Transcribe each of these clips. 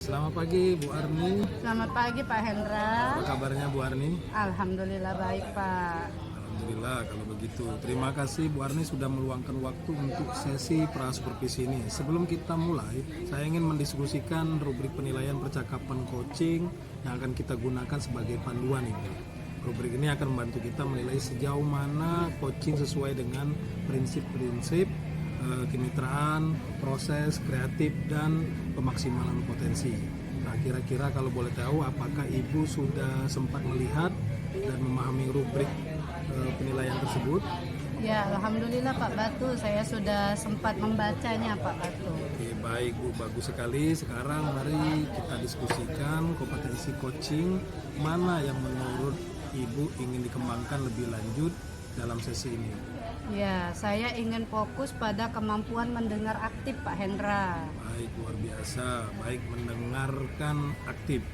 Selamat pagi Bu Arni. Selamat pagi Pak Hendra. Apa kabarnya Bu Arni? Alhamdulillah baik Pak. Alhamdulillah kalau begitu. Terima kasih Bu Arni sudah meluangkan waktu untuk sesi pra-supervisi ini. Sebelum kita mulai, saya ingin mendiskusikan rubrik penilaian percakapan coaching yang akan kita gunakan sebagai panduan ini. Rubrik ini akan membantu kita menilai sejauh mana coaching sesuai dengan prinsip-prinsip kemitraan, proses, kreatif, dan pemaksimalan potensi. Nah, kira-kira kalau boleh tahu, apakah Ibu sudah sempat melihat dan memahami rubrik penilaian tersebut? Ya, Alhamdulillah Pak Batu, saya sudah sempat membacanya Pak Batu. Oke, baik Bu, bagus sekali. Sekarang mari kita diskusikan kompetensi coaching mana yang menurut Ibu ingin dikembangkan lebih lanjut dalam sesi ini. Ya, saya ingin fokus pada kemampuan mendengar aktif Pak Hendra. Baik, luar biasa. Baik, mendengarkan aktif.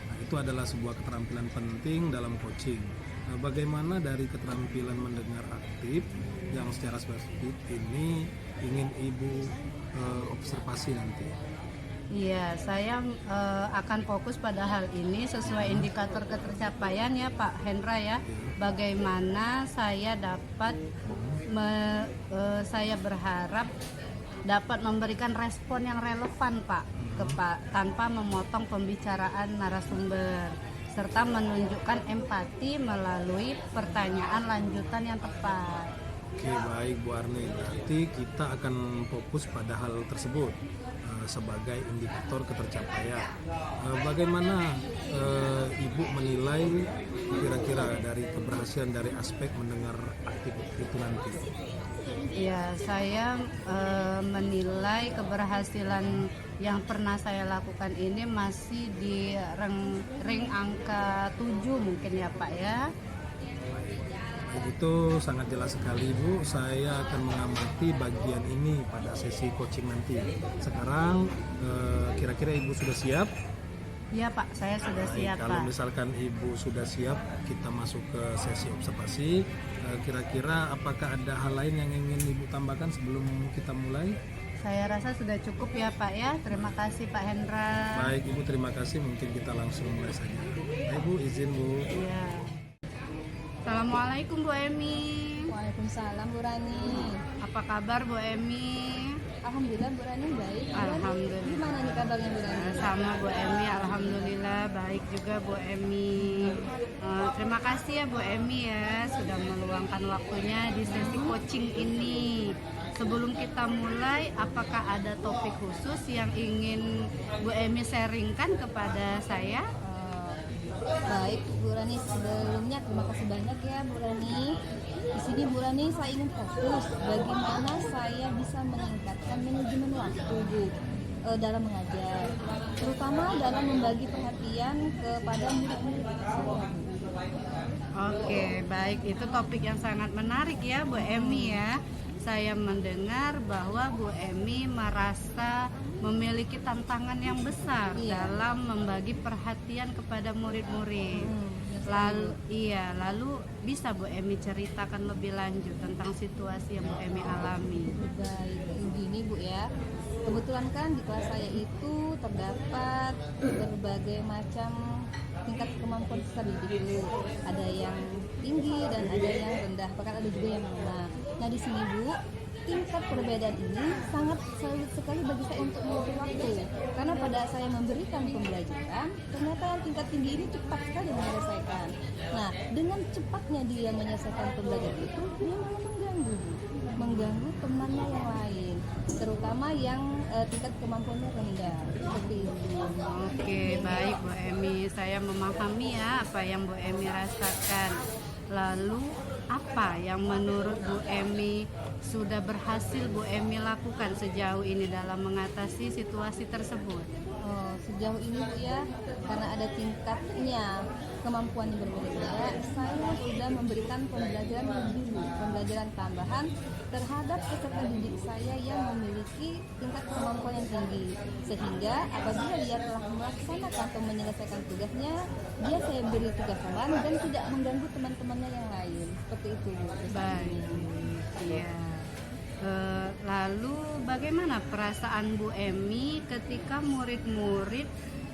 Nah, itu adalah sebuah keterampilan penting dalam coaching. Nah, bagaimana dari keterampilan mendengar aktif yang secara spesifik ini ingin Ibu observasi nanti? Iya, saya akan fokus pada hal ini sesuai indikator ketercapaian ya Pak Hendra ya. Bagaimana saya dapat saya berharap dapat memberikan respon yang relevan Pak tanpa memotong pembicaraan narasumber serta menunjukkan empati melalui pertanyaan lanjutan yang tepat. Oke, baik Bu Arni. Berarti kita akan fokus pada hal tersebut sebagai indikator ketercapaian. Bagaimana Ibu menilai kira-kira dari keberhasilan dari aspek mendengar aktif itu nanti? Ya, saya menilai keberhasilan yang pernah saya lakukan ini masih di ring angka 7 mungkin ya Pak ya. Itu sangat jelas sekali Bu. Saya akan mengamati bagian ini pada sesi coaching nanti. Sekarang kira-kira Ibu sudah siap? Iya Pak, saya sudah siap Kalau Pak. misalkan Ibu sudah siap, kita masuk ke sesi observasi. Kira-kira apakah ada hal lain yang ingin Ibu tambahkan sebelum kita mulai? Saya rasa sudah cukup ya Pak ya. Terima kasih Pak Hendra. Baik Ibu, terima kasih. Mungkin kita langsung mulai saja. Baik Bu, izin Bu. Iya. Assalamualaikum Bu Emi. Waalaikumsalam Bu Rani. Apa kabar Bu Emi? Alhamdulillah Bu Rani baik. Alhamdulillah. Gimana nih kabarnya Bu Rani? Sama Bu Emi, alhamdulillah baik juga Bu Emi. Terima kasih ya Bu Emi ya sudah meluangkan waktunya di sesi coaching ini. Sebelum kita mulai, apakah ada topik khusus yang ingin Bu Emi sharingkan kepada saya? Baik Bu Rani, sebelumnya terima kasih banyak ya Bu Rani. Di sini Bu Rani saya ingin fokus bagaimana saya bisa meningkatkan manajemen waktu Bu dalam mengajar, terutama dalam membagi perhatian kepada murid-murid saya. Oke, baik, itu topik yang sangat menarik ya Bu Emi ya. Saya mendengar bahwa Bu Emi merasa memiliki tantangan yang besar dalam membagi perhatian kepada murid-murid. Lalu bisa Bu Emi ceritakan lebih lanjut tentang situasi yang Bu Emi alami. Baik, begini Bu ya. Kebetulan kan di kelas saya itu terdapat berbagai macam tingkat kemampuan peserta didik Bu. Ada yang tinggi dan ada yang rendah, bahkan ada juga yang menengah. Nah di sini Bu, tingkat perbedaan ini sangat sulit sekali bagi saya untuk mengatur waktu. Karena pada saya memberikan pembelajaran, ternyata yang tingkat tinggi ini cepat sekali menyelesaikan. Nah, dengan cepatnya dia menyelesaikan pembelajaran itu, dia malah mengganggu temannya yang lain, terutama yang tingkat kemampuannya rendah. Seperti itu. Oke, baik Bu Emi, saya memahami ya apa yang Bu Emi rasakan. Lalu apa yang menurut Bu Emi sudah berhasil Bu Emi lakukan sejauh ini dalam mengatasi situasi tersebut? Sejauh ini Bu ya, karena ada tingkatnya kemampuan yang berbeda-beda, saya sudah memberikan pembelajaran tambahan terhadap peserta didik saya yang memiliki tingkat kemampuan yang tinggi, sehingga apabila dia telah melaksanakan atau menyelesaikan tugasnya, dia saya beri tugas tambahan dan tidak mengganggu teman-temannya yang lain. Seperti itu Bu. Baik, ya. Lalu bagaimana perasaan Bu Emi ketika murid-murid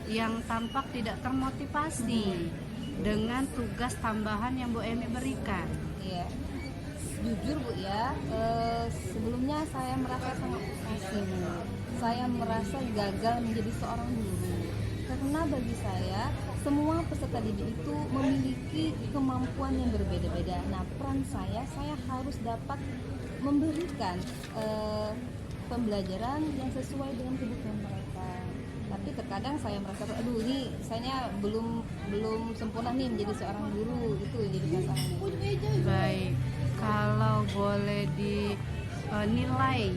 yang tampak tidak termotivasi dengan tugas tambahan yang Bu Emi berikan. Iya, jujur Bu ya, sebelumnya saya merasa sangat frustasi Bu. Saya merasa gagal menjadi seorang guru karena bagi saya semua peserta didik itu memiliki kemampuan yang berbeda-beda. Nah, peran saya harus dapat memberikan pembelajaran yang sesuai dengan kebutuhan mereka. Tapi terkadang saya merasa, aduh ini saya belum sempurna nih menjadi seorang guru, itu jadi masalahnya. Baik, kalau boleh dinilai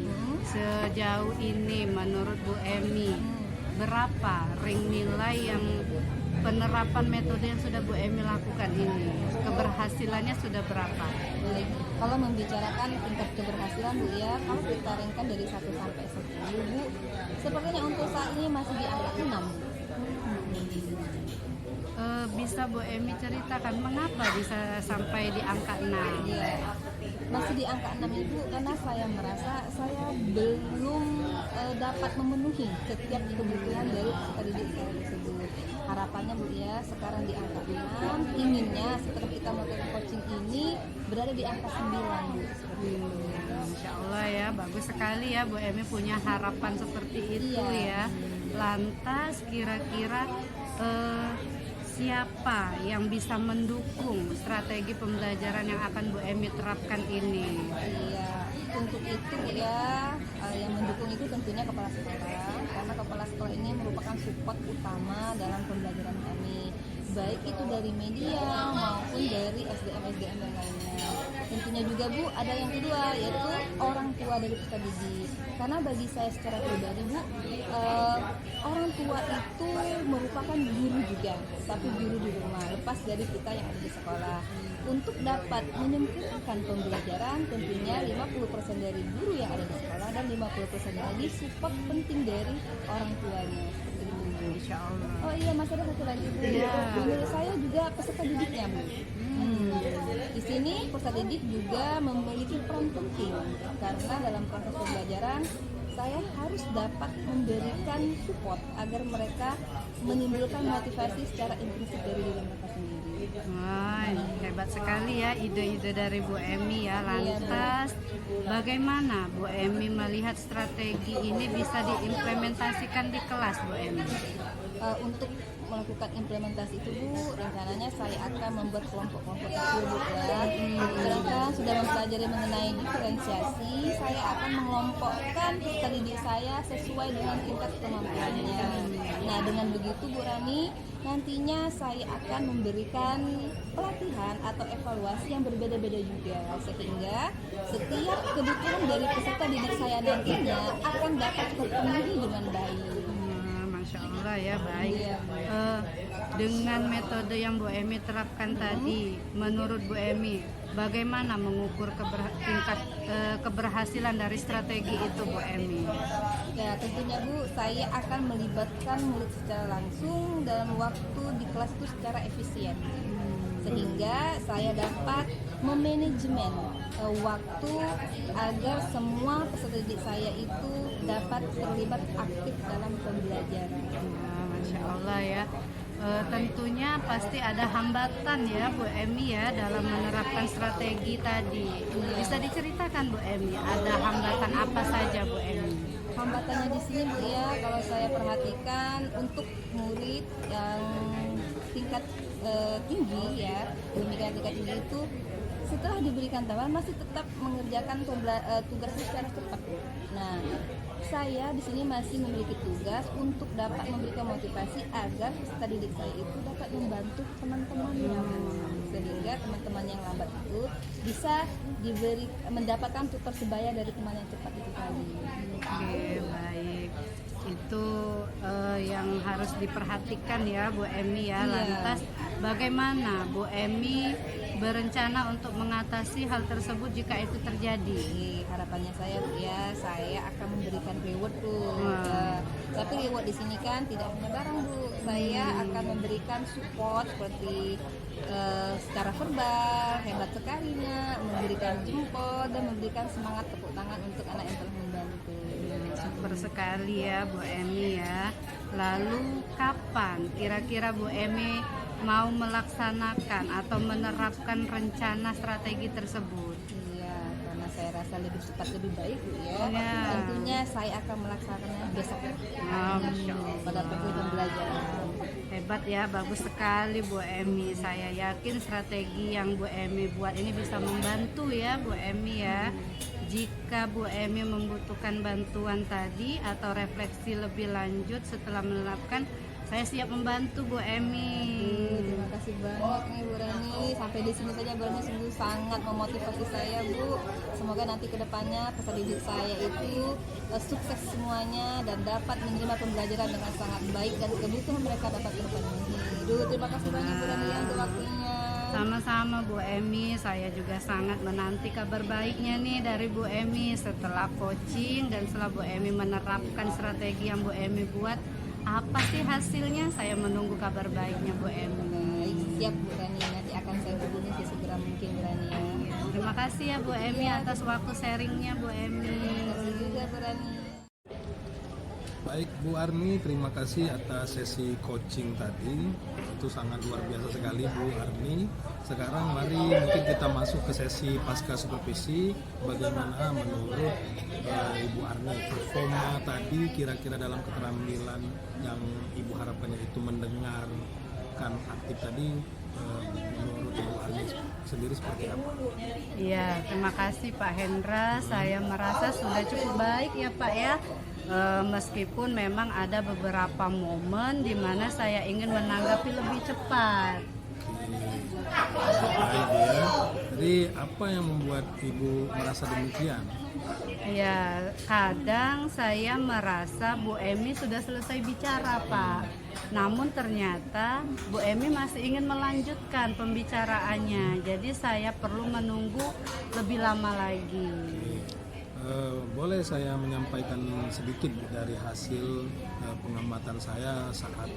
sejauh ini menurut Bu Emi, berapa ring nilai yang penerapan metode yang sudah Bu Emi lakukan ini? Keberhasilannya sudah berapa? Baik, kalau membicarakan tingkat keberhasilan Bu ya, kalau kita ringkan dari 1 sampai 10 Bu, sepertinya untuk saat ini masih di angka 6 Bu. Bisa Bu Emi ceritakan mengapa bisa sampai di angka 6? Iya, masih di angka 6 Ibu karena saya merasa saya belum dapat memenuhi setiap kebutuhan dari peserta didik saya tersebut. Harapannya Bu ya, sekarang di angka 6, inginnya setelah kita melakukan coaching ini berada di angka 9 Bu. Insya Allah ya, bagus sekali ya Bu Emi punya harapan seperti itu ya. Lantas kira-kira siapa yang bisa mendukung strategi pembelajaran yang akan Bu Emi terapkan ini? Iya, untuk itu ya yang mendukung itu tentunya kepala sekolah, karena kepala sekolah ini merupakan support utama dalam pembelajaran kami, baik itu dari media maupun dari SDM yang lainnya. Tentunya juga Bu, ada yang kedua yaitu orang tua dari peserta didik. Karena bagi saya secara pribadi Bu, orang tua itu merupakan guru juga, tapi guru di rumah, lepas dari kita yang ada di sekolah. Untuk dapat menyempurnakan pembelajaran, tentunya 50% dari guru yang ada di sekolah dan 50% lagi support penting dari orang tuanya. Insya Allah. Oh iya, masih ada satu lagi Bu. Menurut saya juga peserta didiknya Bu. Di sini peserta didik juga memiliki peran penting karena dalam proses pembelajaran saya harus dapat memberikan support agar mereka menimbulkan motivasi secara intrinsik dari diri mereka sendiri. Wah, hebat sekali ya ide-ide dari Bu Emi ya. Lantas bagaimana Bu Emi melihat strategi ini bisa diimplementasikan di kelas Bu Emi? Untuk melakukan implementasi itu Bu, rencananya saya akan membuat kelompok-kelompok kecil Bu ya. Sedangkan sudah mempelajari mengenai diferensiasi, saya akan mengelompokkan peserta didik saya sesuai dengan tingkat kemampuannya. Nah, dengan begitu Bu Rani, nantinya saya akan memberikan pelatihan atau evaluasi yang berbeda-beda juga, sehingga setiap kebutuhan dari peserta didik saya nantinya akan dapat terpenuhi dengan baik. Masya Allah ya, baik. Dengan metode yang Bu Emi terapkan tadi, menurut Bu Emi, bagaimana mengukur tingkat keberhasilan dari strategi itu Bu Emi? Ya, tentunya Bu, saya akan melibatkan murid secara langsung dalam waktu di kelas itu secara efisien, sehingga saya dapat memanajemen waktu agar semua peserta didik saya itu dapat terlibat aktif dalam pembelajaran. Masya Allah ya. Tentunya pasti ada hambatan ya Bu Emi ya dalam menerapkan strategi tadi. Bisa diceritakan Bu Emi, ada hambatan apa saja Bu Emi? Hambatannya di sini Bu ya, kalau saya perhatikan untuk murid yang tingkat tinggi ya, demikian tingkat tinggi itu setelah diberikan tambahan masih tetap mengerjakan tugasnya secara cepat. Nah, saya di sini masih memiliki tugas untuk dapat memberikan motivasi agar peserta didik saya itu dapat membantu teman-temannya, sehingga teman-teman yang lambat itu bisa mendapatkan tutor sebaya dari teman yang cepat itu tadi. Oke, baik. Itu yang harus diperhatikan ya Bu Emi ya. Lantas bagaimana Bu Emi berencana untuk mengatasi hal tersebut jika itu terjadi? Harapannya saya Bu ya, saya akan memberikan reward tuh. Tapi reward di sini kan tidak hanya barang Bu, saya akan memberikan support seperti secara verbal, hebat sekali Nak, memberikan jempol dan memberikan semangat tepuk tangan untuk anak yang telah membantu. Super sekali ya Bu Emi ya. Lalu kapan kira-kira Bu Emi mau melaksanakan atau menerapkan rencana strategi tersebut? Iya, karena saya rasa lebih cepat lebih baik Bu ya. Iya. Tentunya saya akan melaksanakannya besok Masya Allah. pada pukul pembelajaran. Hebat ya, bagus sekali Bu Emi. Saya yakin strategi yang Bu Emi buat ini bisa membantu ya Bu Emi ya. Jika Bu Emi membutuhkan bantuan tadi atau refleksi lebih lanjut setelah menerapkan, saya siap membantu Bu Emi. Terima kasih banyak nih Bu Rani. Sampai di sini saja Bu Rani sungguh sangat memotivasi saya Bu. Semoga nanti kedepannya peserta didik saya itu sukses semuanya dan dapat menerima pembelajaran dengan sangat baik dan kebutuhan mereka dapat terpenuhi. Terima kasih banyak Bu Rani untuk waktunya. Sama-sama Bu Emi, saya juga sangat menanti kabar baiknya nih dari Bu Emi setelah coaching dan setelah Bu Emi menerapkan strategi yang Bu Emi buat. Apa sih hasilnya? Saya menunggu kabar baiknya Bu Emi. Baik, siap Bu Rani. Nanti akan saya hubungi sesegera mungkin Bu Rani ya. Terima kasih ya Bu Emi atas waktu sharingnya Bu Emi. Terima kasih juga Bu Rani. Baik Bu Arni, terima kasih atas sesi coaching tadi. Itu sangat luar biasa sekali Bu Arni. Sekarang mari mungkin kita masuk ke sesi pasca supervisi. Bagaimana menurut Ibu Arni performa tadi kira-kira dalam keterampilan yang Ibu harapkannya itu mendengarkan aktif tadi, menurut Ibu Arni sendiri seperti apa? Iya, terima kasih Pak Hendra. Saya merasa sudah cukup baik ya Pak ya. Meskipun memang ada beberapa momen di mana saya ingin menanggapi lebih cepat. Baik ya. Jadi apa yang membuat Ibu merasa demikian? Ya, kadang saya merasa Bu Emi sudah selesai bicara Pak. Namun ternyata Bu Emi masih ingin melanjutkan pembicaraannya. Jadi saya perlu menunggu lebih lama lagi. Boleh saya menyampaikan sedikit dari hasil pengamatan saya saat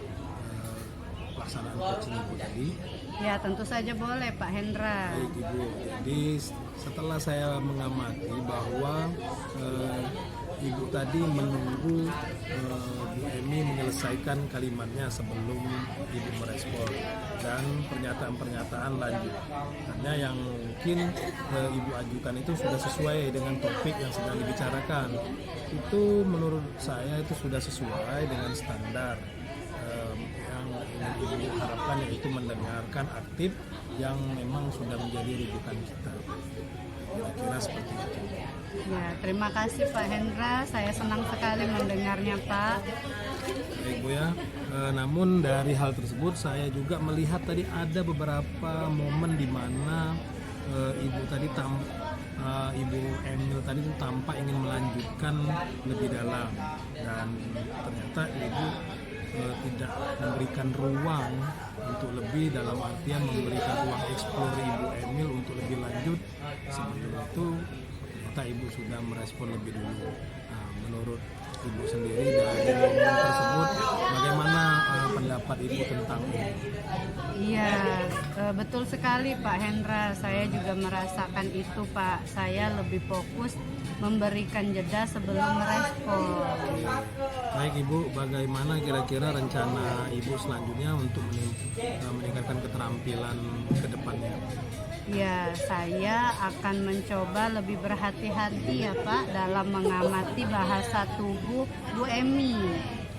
pelaksanaan coaching Ibu tadi. Ya, tentu saja boleh Pak Hendra. Baik Ibu, jadi setelah saya mengamati bahwa Ibu tadi menunggu Bu Emi menyelesaikan kalimatnya sebelum Ibu merespon dan pernyataan-pernyataan lanjut. Karena yang mungkin Ibu ajukan itu sudah sesuai dengan topik yang sedang dibicarakan. Itu menurut saya itu sudah sesuai dengan standar yang ingin Ibu harapkan, yaitu mendengarkan aktif yang memang sudah menjadi rujukan kita. Kira-kira seperti itu. Ya, terima kasih Pak Hendra. Saya senang sekali mendengarnya Pak. Baik Bu ya. Namun dari hal tersebut saya juga melihat tadi ada beberapa momen di mana Ibu tadi Ibu Emil tadi itu tampak ingin melanjutkan lebih dalam dan ternyata Ibu tidak memberikan ruang untuk lebih, dalam artian memberikan ruang eksplor Ibu Emil untuk lebih lanjut. Sebelum itu ternyata Ibu sudah merespon lebih dulu. Nah, menurut Ibu sendiri dari momen tersebut, bagaimana pendapat Ibu tentang ini? Iya, betul sekali Pak Hendra. Saya juga merasakan itu Pak. Saya lebih fokus memberikan jeda sebelum merespon. Baik Ibu, bagaimana kira-kira rencana Ibu selanjutnya untuk meningkatkan keterampilan ke depannya? Ya, saya akan mencoba lebih berhati-hati ya Pak dalam mengamati bahasa tubuh Bu Emi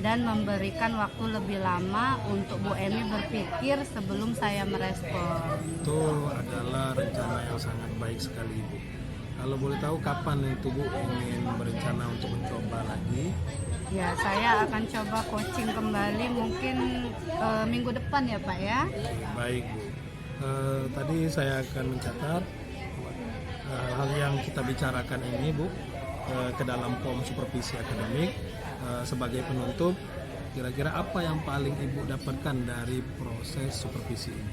dan memberikan waktu lebih lama untuk Bu Emi berpikir sebelum saya merespon. Itu adalah rencana yang sangat baik sekali Ibu. Kalau boleh tahu kapan itu Bu ingin berencana untuk mencoba lagi? Ya, saya akan coba coaching kembali mungkin minggu depan ya Pak ya. Baik Bu. Tadi saya akan mencatat hal yang kita bicarakan ini Bu ke dalam form supervisi akademik. Sebagai penutup, kira-kira apa yang paling Ibu dapatkan dari proses supervisi ini?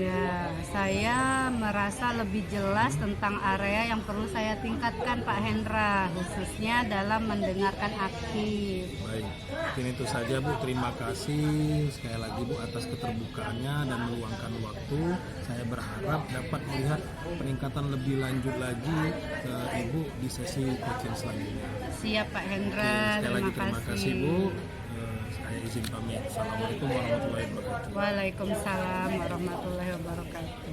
Ya, saya merasa lebih jelas tentang area yang perlu saya tingkatkan Pak Hendra, khususnya dalam mendengarkan aktif. Baik, mungkin itu saja Bu. Terima kasih sekali lagi Bu atas keterbukaannya dan meluangkan waktu. Saya berharap dapat melihat peningkatan lebih lanjut lagi ke Ibu di sesi coaching selanjutnya. Siap Pak Hendra, Sekali lagi terima kasih Bu. Saya izin izin pamit. Assalamualaikum warahmatullahi wabarakatuh. Waalaikumsalam warahmatullahi wabarakatuh.